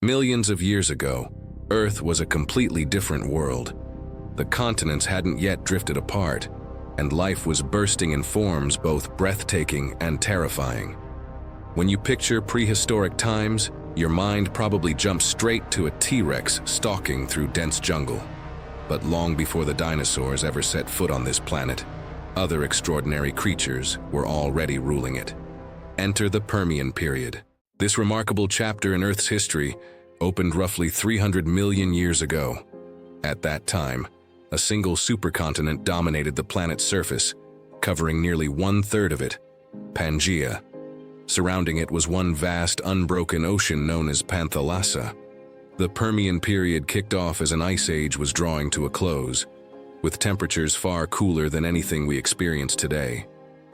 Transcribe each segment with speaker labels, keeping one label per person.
Speaker 1: Millions of years ago, Earth was a completely different world. The continents hadn't yet drifted apart, and life was bursting in forms both breathtaking and terrifying. When you picture prehistoric times, your mind probably jumps straight to a T-Rex stalking through dense jungle. But long before the dinosaurs ever set foot on this planet, other extraordinary creatures were already ruling it. Enter the Permian period. This remarkable chapter in Earth's history opened roughly 300 million years ago. At that time, a single supercontinent dominated the planet's surface, covering nearly one-third of it, Pangea. Surrounding it was one vast, unbroken ocean known as Panthalassa. The Permian period kicked off as an ice age was drawing to a close, with temperatures far cooler than anything we experience today.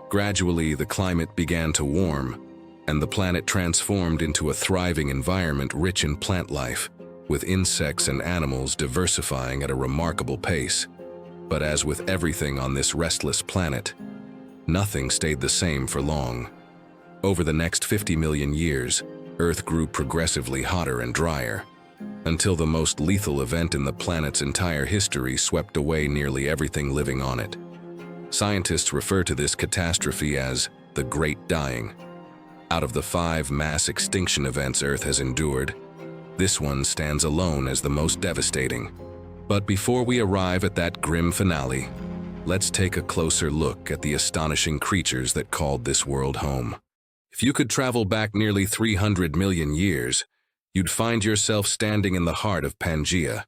Speaker 1: Gradually, the climate began to warm, and the planet transformed into a thriving environment rich in plant life, with insects and animals diversifying at a remarkable pace. But as with everything on this restless planet, nothing stayed the same for long. Over the next 50 million years, Earth grew progressively hotter and drier, until the most lethal event in the planet's entire history swept away nearly everything living on it. Scientists refer to this catastrophe as the Great Dying. Out of the 5 mass extinction events Earth has endured, this one stands alone as the most devastating. But before we arrive at that grim finale, let's take a closer look at the astonishing creatures that called this world home. If you could travel back nearly 300 million years, you'd find yourself standing in the heart of Pangea.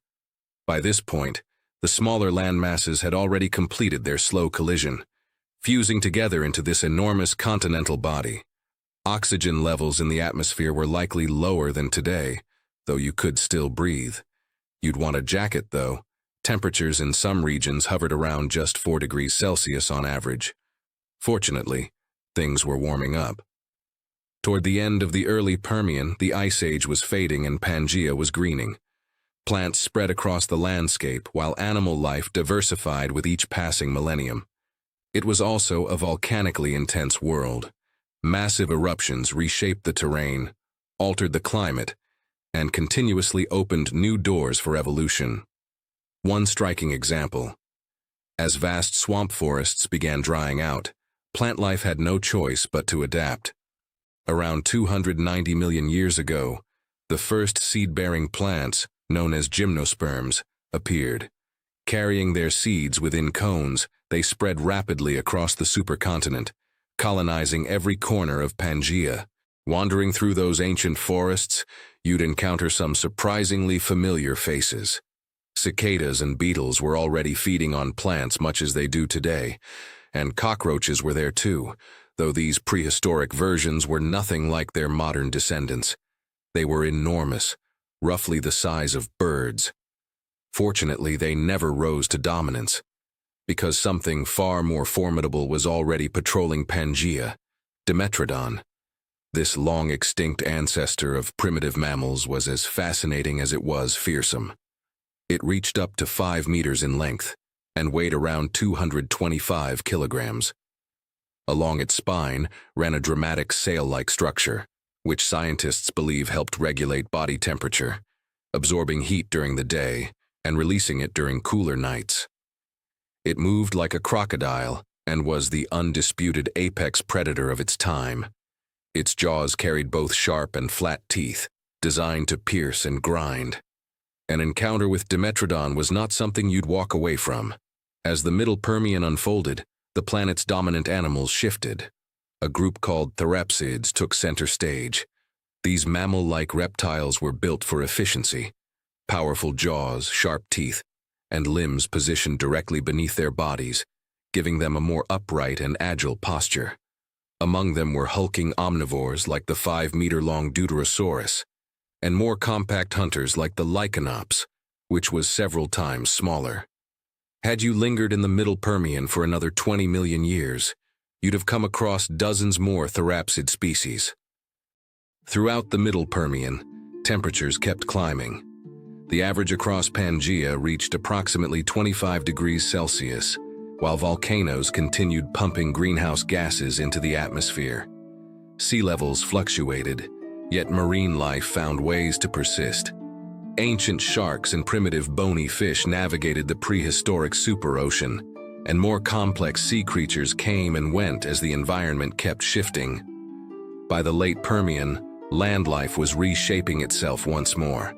Speaker 1: By this point, the smaller landmasses had already completed their slow collision, fusing together into this enormous continental body. Oxygen levels in the atmosphere were likely lower than today, though you could still breathe. You'd want a jacket, though. Temperatures in some regions hovered around just 4 degrees Celsius on average. Fortunately, things were warming up. Toward the end of the early Permian, the Ice Age was fading and Pangea was greening. Plants spread across the landscape, while animal life diversified with each passing millennium. It was also a volcanically intense world. Massive eruptions reshaped the terrain, altered the climate, and continuously opened new doors for evolution. One striking example: as vast swamp forests began drying out, plant life had no choice but to adapt. Around 290 million years ago, the first seed-bearing plants, known as gymnosperms, appeared. Carrying their seeds within cones, they spread rapidly across the supercontinent, colonizing every corner of Pangea. Wandering through those ancient forests, you'd encounter some surprisingly familiar faces. Cicadas and beetles were already feeding on plants much as they do today, and cockroaches were there too, though these prehistoric versions were nothing like their modern descendants. They were enormous, roughly the size of birds. Fortunately, they never rose to dominance, because something far more formidable was already patrolling Pangea: Dimetrodon. This long-extinct ancestor of primitive mammals was as fascinating as it was fearsome. It reached up to 5 meters in length and weighed around 225 kilograms. Along its spine ran a dramatic sail-like structure, which scientists believe helped regulate body temperature, absorbing heat during the day and releasing it during cooler nights. It moved like a crocodile and was the undisputed apex predator of its time. Its jaws carried both sharp and flat teeth, designed to pierce and grind. An encounter with Dimetrodon was not something you'd walk away from. As the Middle Permian unfolded, the planet's dominant animals shifted. A group called therapsids took center stage. These mammal-like reptiles were built for efficiency: powerful jaws, sharp teeth, and limbs positioned directly beneath their bodies, giving them a more upright and agile posture. Among them were hulking omnivores like the 5-meter-long Deuterosaurus, and more compact hunters like the Lycanops, which was several times smaller. Had you lingered in the Middle Permian for another 20 million years, you'd have come across dozens more therapsid species. Throughout the Middle Permian, temperatures kept climbing. The average across Pangea reached approximately 25 degrees Celsius, while volcanoes continued pumping greenhouse gases into the atmosphere. Sea levels fluctuated, Yet marine life found ways to persist. Ancient sharks and primitive bony fish navigated the prehistoric superocean, and more complex sea creatures came and went as the environment kept shifting. By the late Permian, land life was reshaping itself once more.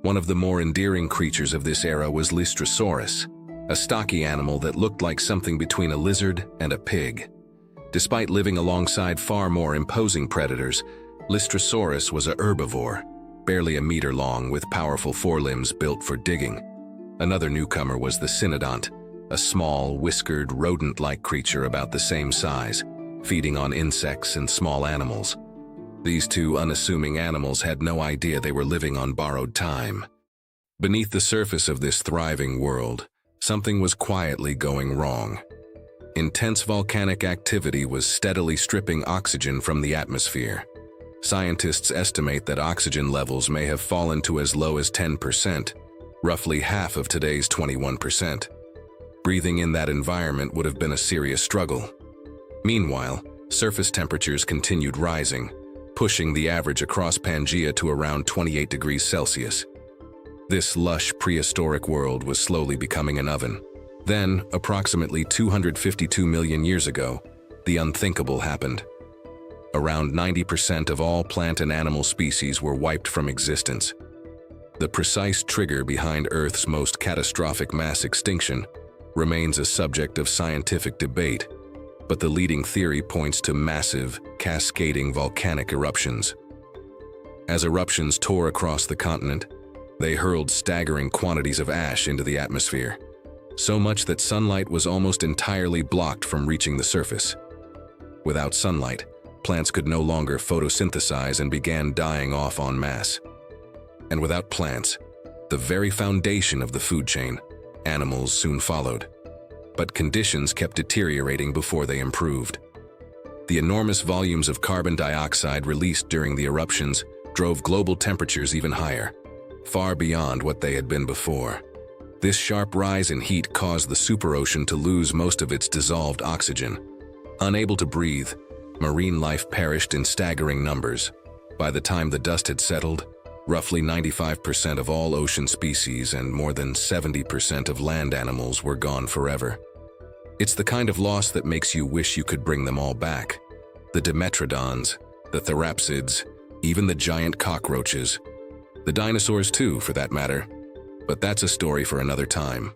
Speaker 1: One of the more endearing creatures of this era was Lystrosaurus, a stocky animal that looked like something between a lizard and a pig. Despite living alongside far more imposing predators, Lystrosaurus was a herbivore, barely a meter long with powerful forelimbs built for digging. Another newcomer was the cynodont, a small, whiskered, rodent-like creature about the same size, feeding on insects and small animals. These two unassuming animals had no idea they were living on borrowed time. Beneath the surface of this thriving world, something was quietly going wrong. Intense volcanic activity was steadily stripping oxygen from the atmosphere. Scientists estimate that oxygen levels may have fallen to as low as 10%, roughly half of today's 21%. Breathing in that environment would have been a serious struggle. Meanwhile, surface temperatures continued rising, pushing the average across Pangea to around 28 degrees Celsius. This lush prehistoric world was slowly becoming an oven. Then, approximately 252 million years ago, the unthinkable happened. Around 90% of all plant and animal species were wiped from existence. The precise trigger behind Earth's most catastrophic mass extinction remains a subject of scientific debate, but the leading theory points to massive, cascading volcanic eruptions. As eruptions tore across the continent, they hurled staggering quantities of ash into the atmosphere, so much that sunlight was almost entirely blocked from reaching the surface. Without sunlight, plants could no longer photosynthesize and began dying off en masse. And without plants, the very foundation of the food chain, animals soon followed. But conditions kept deteriorating before they improved. The enormous volumes of carbon dioxide released during the eruptions drove global temperatures even higher, far beyond what they had been before. This sharp rise in heat caused the superocean to lose most of its dissolved oxygen. Unable to breathe, marine life perished in staggering numbers. By the time the dust had settled, roughly 95% of all ocean species and more than 70% of land animals were gone forever. It's the kind of loss that makes you wish you could bring them all back. The Dimetrodons, the Therapsids, even the giant cockroaches. The dinosaurs too, for that matter. But that's a story for another time.